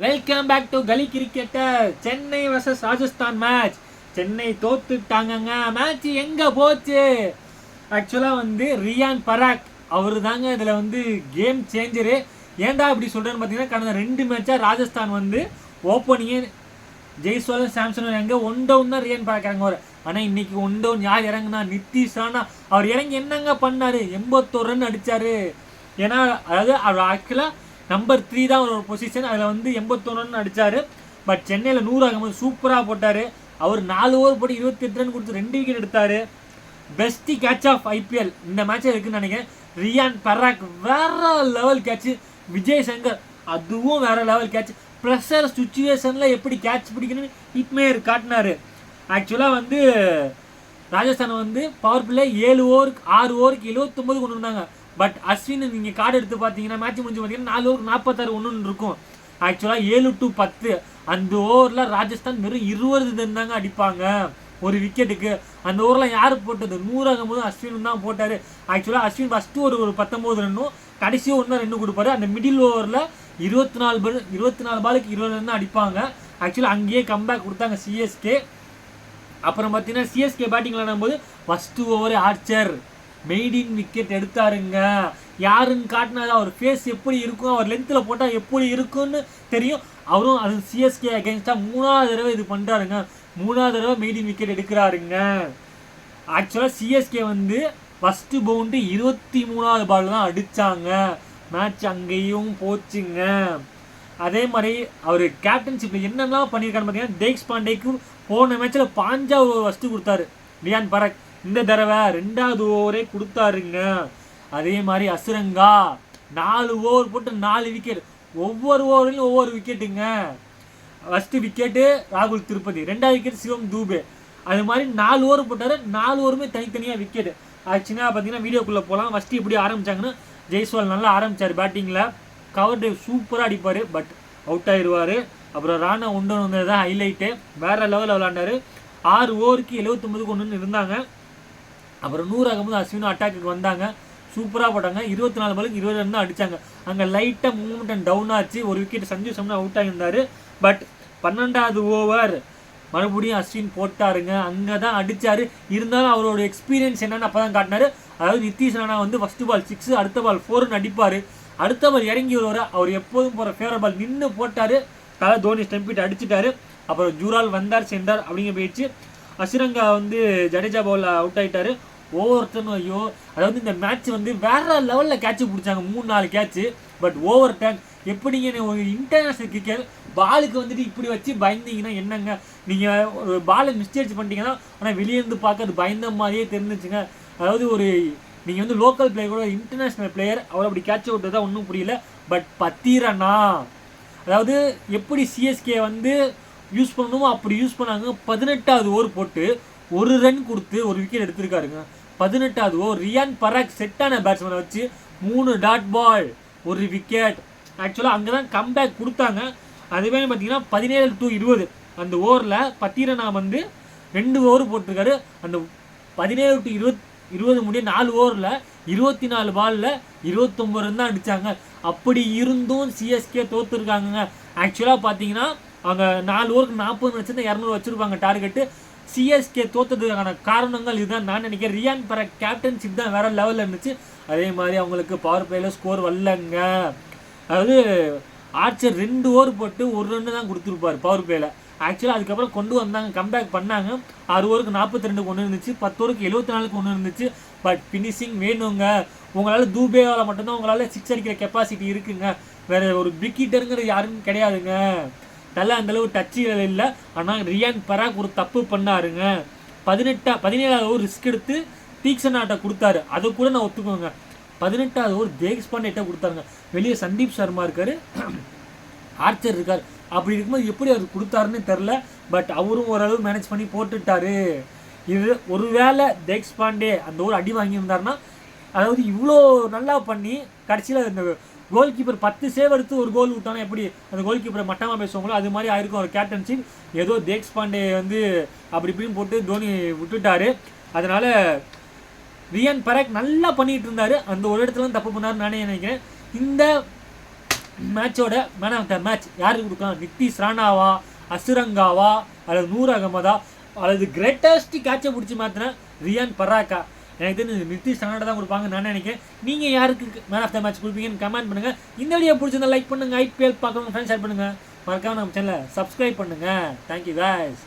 Welcome back to Kali கிரிக்கெட்டர். Chennai versus Rajasthan match. Chennai தோத்துட்டாங்கங்க. Match எங்க போச்சு? ஆக்சுவலாக ரியான் பராக் அவர் தாங்க இதில் கேம் சேஞ்சரு. ஏன்டா இப்படி சொல்கிறேன்னு பார்த்தீங்கன்னா, கடந்த 2 மேட்சாக ராஜஸ்தான் ஓப்பனிங்கே ஜெய்ஸ்வாலும் சாம்சனும் எங்கே ஒன் டவுன் தான் ரியான் பராக் இறங்குவார். ஆனால் இன்னைக்கு ஒன் டவுன் யார் இறங்குனா? நிதிஷ் ராணா. அவர் இறங்கி என்னங்க பண்ணார்? 81 ரன் அடித்தார். ஏன்னா அதாவது அவர் ஆக்சுவலாக நம்பர் 3 தான் ஒரு பொசிஷன். அதில் 81 ரன் அடித்தார். பட் சென்னையில் 100 ஆகும்போது சூப்பராக போட்டார். அவர் 4 ஓவர் போட்டு 28 ரன் கொடுத்து 2 விக்கெட் எடுத்தார். பெஸ்ட் கேட்ச் ஆஃப் ஐபிஎல் இந்த மேட்சில் இருக்குன்னு நினைக்கிறேன். ரியான் பராக் வேற லெவல் கேட்ச். விஜய் சங்கர் அதுவும் வேற லெவல் கேட்ச். ப்ரெஷர் சுச்சுவேஷனில் எப்படி கேட்ச் பிடிக்கணும்னு ஹிட்மேயர் காட்டினார். ஆக்சுவலாக ராஜஸ்தான் பவர் பிளே 7 ஓவருக்கு 6 ஓவருக்கு 79 கொண்டு வந்தாங்க. பட் அஸ்வின் நீங்கள் கார்டு எடுத்து பார்த்தீங்கன்னா மேட்ச் முடிஞ்சு பார்த்தீங்கன்னா 4 ஓவருக்கு 46 ஒன்று இருக்கும். ஆக்சுவலாக 7 to 10 அந்த ஓவரில் ராஜஸ்தான் வெறும் 20 ரன் தாங்க அடிப்பாங்க ஒரு விக்கெட்டுக்கு. அந்த ஓவரில் யார் போட்டது? 100 ஆகும்போது அஸ்வின் தான் போட்டார். ஆக்சுவலாக அஸ்வின் ஃபஸ்ட்டு ஒரு 19 ரன்னும் கடைசியும் 1 ரன் கொடுப்பாரு. அந்த மிடில் ஓவரில் 24 பாலுக்கு 20 ரன் அடிப்பாங்க. ஆக்சுவலாக அங்கேயே கம்பேக் கொடுத்தாங்க சிஎஸ்கே. அப்புறம் பார்த்தீங்கன்னா சிஎஸ்கே பேட்டிங் விளையாடும் போது ஃபஸ்ட்டு ஓவர் ஆர்ச்சர் மெய்டின் விக்கெட் எடுத்தாருங்க. யாருன்னு காட்டினாரு? அவர் ஃபேஸ் எப்படி இருக்கும், அவர் லென்த்தில் போட்டால் எப்படி இருக்குன்னு தெரியும். அவரும் அது சிஎஸ்கே அகேன்ஸ்டாக 3வது தடவை இது பண்ணுறாருங்க. 3வது தடவை மெய்டின் விக்கெட் எடுக்கிறாருங்க. ஆக்சுவலாக சிஎஸ்கே ஃபஸ்ட்டு பவுண்டு 23வது பால் தான் அடித்தாங்க. மேட்ச் அங்கேயும் போச்சுங்க. அதே மாதிரி அவர் கேப்டன்ஷிப்பில் என்னெல்லாம் பண்ணியிருக்காருன்னு பார்த்தீங்கன்னா, தேக்ஸ் பாண்டேக்கு போன மேட்ச்சில் 5 ஓவர் ஃபஸ்ட்டு கொடுத்தாரு ரியான் பராக். இந்த தடவை 2வது ஓவரே கொடுத்தாருங்க. அதே மாதிரி அசுரங்கா 4 ஓவர் போட்டு 4 விக்கெட். ஒவ்வொரு ஓவர்லையும் ஒவ்வொரு விக்கெட்டுங்க. ஃபஸ்ட்டு விக்கெட்டு ராகுல் திருப்பதி, 2வது விக்கெட் சிவம் தூபே. அது மாதிரி 4 ஓவர் போட்டார். 4 ஓவருமே தனித்தனியாக விக்கெட். ஆக்சுவலாக பார்த்தீங்கன்னா வீடியோக்குள்ளே போகலாம். ஃபஸ்ட்டு எப்படி ஆரம்பித்தாங்கன்னு, ஜெய்ஸ்வால் நல்லா ஆரம்பித்தார் பேட்டிங்கில். கவர் ட்ரைவ் சூப்பராக அடிப்பார். பட் அவுட் ஆயிடுவார். அப்புறம் ராணா ஒன்று வந்தது தான் ஹைலைட்டு. வேறு லெவலில் விளாண்டார். 6 ஓவருக்கு 79 கொண்டு இருந்தாங்க. அப்புறம் 100 ஆகும்போது அஸ்வினும் அட்டாக்கு வந்தாங்க. சூப்பராக போட்டாங்க. 24 பாலுக்கு 20 ரன் தான் அடித்தாங்க. அங்கே லைட்டாக மூவ்மெண்ட் டவுன் ஆச்சு. ஒரு விக்கெட் சஞ்சு சம்னா அவுட் ஆகியிருந்தார். பட் 12வது ஓவர் மறுபடியும் அஸ்வின் போட்டாருங்க. அங்கே தான் அடித்தார். இருந்தாலும் அவரோட எக்ஸ்பீரியன்ஸ் என்னென்னு அப்போ தான் காட்டினார். அதாவது நிதிஷ் ராணா ஃபஸ்ட்டு பால் 6, அடுத்த பால் 4ன்னு அடிப்பார். அடுத்த பால் இறங்கி வருவார். அவர் எப்போதும் போகிற ஃபேவரட் பால் நின்று போட்டார். தலை தோனி ஸ்டம்பிட்டு அடிச்சுட்டாரு. அப்புறம் ஜூரால் வந்தார் சென்றார் அப்படிங்க போயிடுச்சு. அசுரங்கா ஜடேஜா பவுலில் அவுட் ஆகிட்டார். ஒவ்வொருத்தனும் ஐயோ, அதாவது இந்த மேட்ச் வேற லெவலில் கேட்சு பிடிச்சாங்க. 3-4 கேட்சு. பட் ஓவர் டேன் எப்படிங்க? ஒரு இன்டர்நேஷ்னல் கிரிக்கெட் பாலுக்கு இப்படி வச்சு பயந்தீங்கன்னா என்னங்க? நீங்கள் ஒரு பாலை மிஸ்டேக் பண்ணிட்டீங்கன்னா ஆனால் வெளியேருந்து பார்க்க அது பயந்த மாதிரியே தெரிஞ்சிச்சுங்க. அதாவது ஒரு நீங்கள் லோக்கல் பிளேயர் கூட இன்டர்நேஷ்னல் பிளேயர் அவர் அப்படி கேட்ச் அவுட் தான் ஒன்றும் புரியல. பட் பத்திரனா அதாவது எப்படி சிஎஸ்கே யூஸ் பண்ணணுமோ அப்படி யூஸ் பண்ணாங்க. 18வது ஓவர் போட்டு 1 ரன் கொடுத்து ஒரு விக்கெட் எடுத்திருக்காருங்க. 18வது ஓவர் ரியான் பராக் செட்டான பேட்ஸ்மேனை வச்சு 3 டாட் பால் 1 விக்கெட். ஆக்சுவலாக அங்கே தான் கம்பேக் கொடுத்தாங்க. அதுவே பார்த்தீங்கன்னா 17 to 20 அந்த ஓவரில் பத்திரனா 2 ஓவர் போட்டிருக்காரு. அந்த 17 to 20 முடிய 4 ஓவரில் 24 பாலில் 29 ரன் தான் அடித்தாங்க. அப்படி இருந்தும் சிஎஸ்கே தோற்றுருக்காங்க. ஆக்சுவலாக பார்த்தீங்கன்னா அவங்க 4 ஓவருக்கு 40 ரன் வச்சுருந்தா 200 வச்சுருப்பாங்க டார்கெட்டு. சிஎஸ்கே தோற்றதுக்கான காரணங்கள் இதுதான் நான் நினைக்கிறேன். ரியான் பராக் கேப்டன்ஷிப் தான் வேறு லெவலில் இருந்துச்சு. அதே மாதிரி அவங்களுக்கு பவர் பிளேயில் ஸ்கோர் வரலங்க. அதாவது ஆர்ச்சர் 2 ஓவர் போட்டு 1 ரன்னு தான் கொடுத்துருப்பார் பவர் பிளேயில். ஆக்சுவலாக அதுக்கப்புறம் கொண்டு வந்தாங்க, கம்பேக் பண்ணாங்க. 6 ஓவருக்கு 42 ஒன்று இருந்துச்சு, 10 ஓவருக்கு 74 ஒன்று இருந்துச்சு. பட் ஃபினிஷிங் வேணுங்க. உங்களால் தூபேவால் மட்டும்தான் உங்களால் 6 அடிக்கிற கெப்பாசிட்டி இருக்குங்க. வேறு ஒரு பிரிக்கெட்டருங்கிறது யாரும் கிடையாதுங்க. நல்லா அந்தளவு டச்சுகள் இல்லை. ஆனால் ரியான் பராக் ஒரு தப்பு பண்ணாருங்க. 17வது ஓவர் ரிஸ்க் எடுத்து தீக்ஷனாட்ட கொடுத்தாரு. அதை கூட நான் ஒத்துக்கோங்க. 18வது ஓவர் தேக்ஸ் பாண்டேட்ட கொடுத்தாருங்க. வெளியே சந்தீப் சர்மா இருக்கார், ஆர்ச்சர் இருக்கார். அப்படி இருக்கும்போது எப்படி அவர் கொடுத்தாருன்னு தெரில. பட் அவரும் ஓரளவு மேனேஜ் பண்ணி போட்டுட்டாரு. இது ஒருவேளை தேக்ஸ் பாண்டே அந்த ஓவர் அடி வாங்கியிருந்தாருன்னா, அதாவது இவ்வளோ நல்லா பண்ணி கடைசியில் இந்த கோல் கீப்பர் 10 சேவ் எடுத்து ஒரு கோல் விட்டானா எப்படி அந்த கோல் கீப்பரை மட்டமாக பேசுவாங்களோ அது மாதிரி ஆயிருக்கும் ஒரு கேப்டன்ஷிப். ஏதோ தேக்ஸ் பாண்டே அப்படி இப்படின்னு போட்டு தோனி விட்டுட்டாரு. அதனால் ரியான் பராக் நல்லா பண்ணிகிட்டு இருந்தார். அந்த ஒரு இடத்துல தப்பு பண்ணாருன்னு நானே நினைக்கிறேன். இந்த மேட்சோட மேன் ஆஃப் த மேட்ச் யாருக்கு கொடுக்கலாம்? நித்திஷ் ராணாவா, அசுரங்காவா, அல்லது நூர் அகமதா, அல்லது கிரேட்டஸ்ட் கேட்சை பிடிச்சி மாற்றின ரியான் பராக்கா? எனக்கு தெரிஞ்சு நித்திஷ் ராணா தான் கொடுப்பாங்க நான் நினைக்கிறேன். நீங்கள் யாருக்கு மேன் ஆஃப் த மேட்ச் கொடுப்பீங்கன்னு கமெண்ட் பண்ணுங்கள். இந்த வீடியோ பிடிச்சிருந்தா லைக் பண்ணுங்கள், ஐபிஎல் பார்க்கணும் ஃப்ரெண்ட்ஸ் ஷேர் பண்ணுங்கள், மறக்காம நம்ம சேனலை சப்ஸ்கிரைப் பண்ணுங்கள். Thank you guys.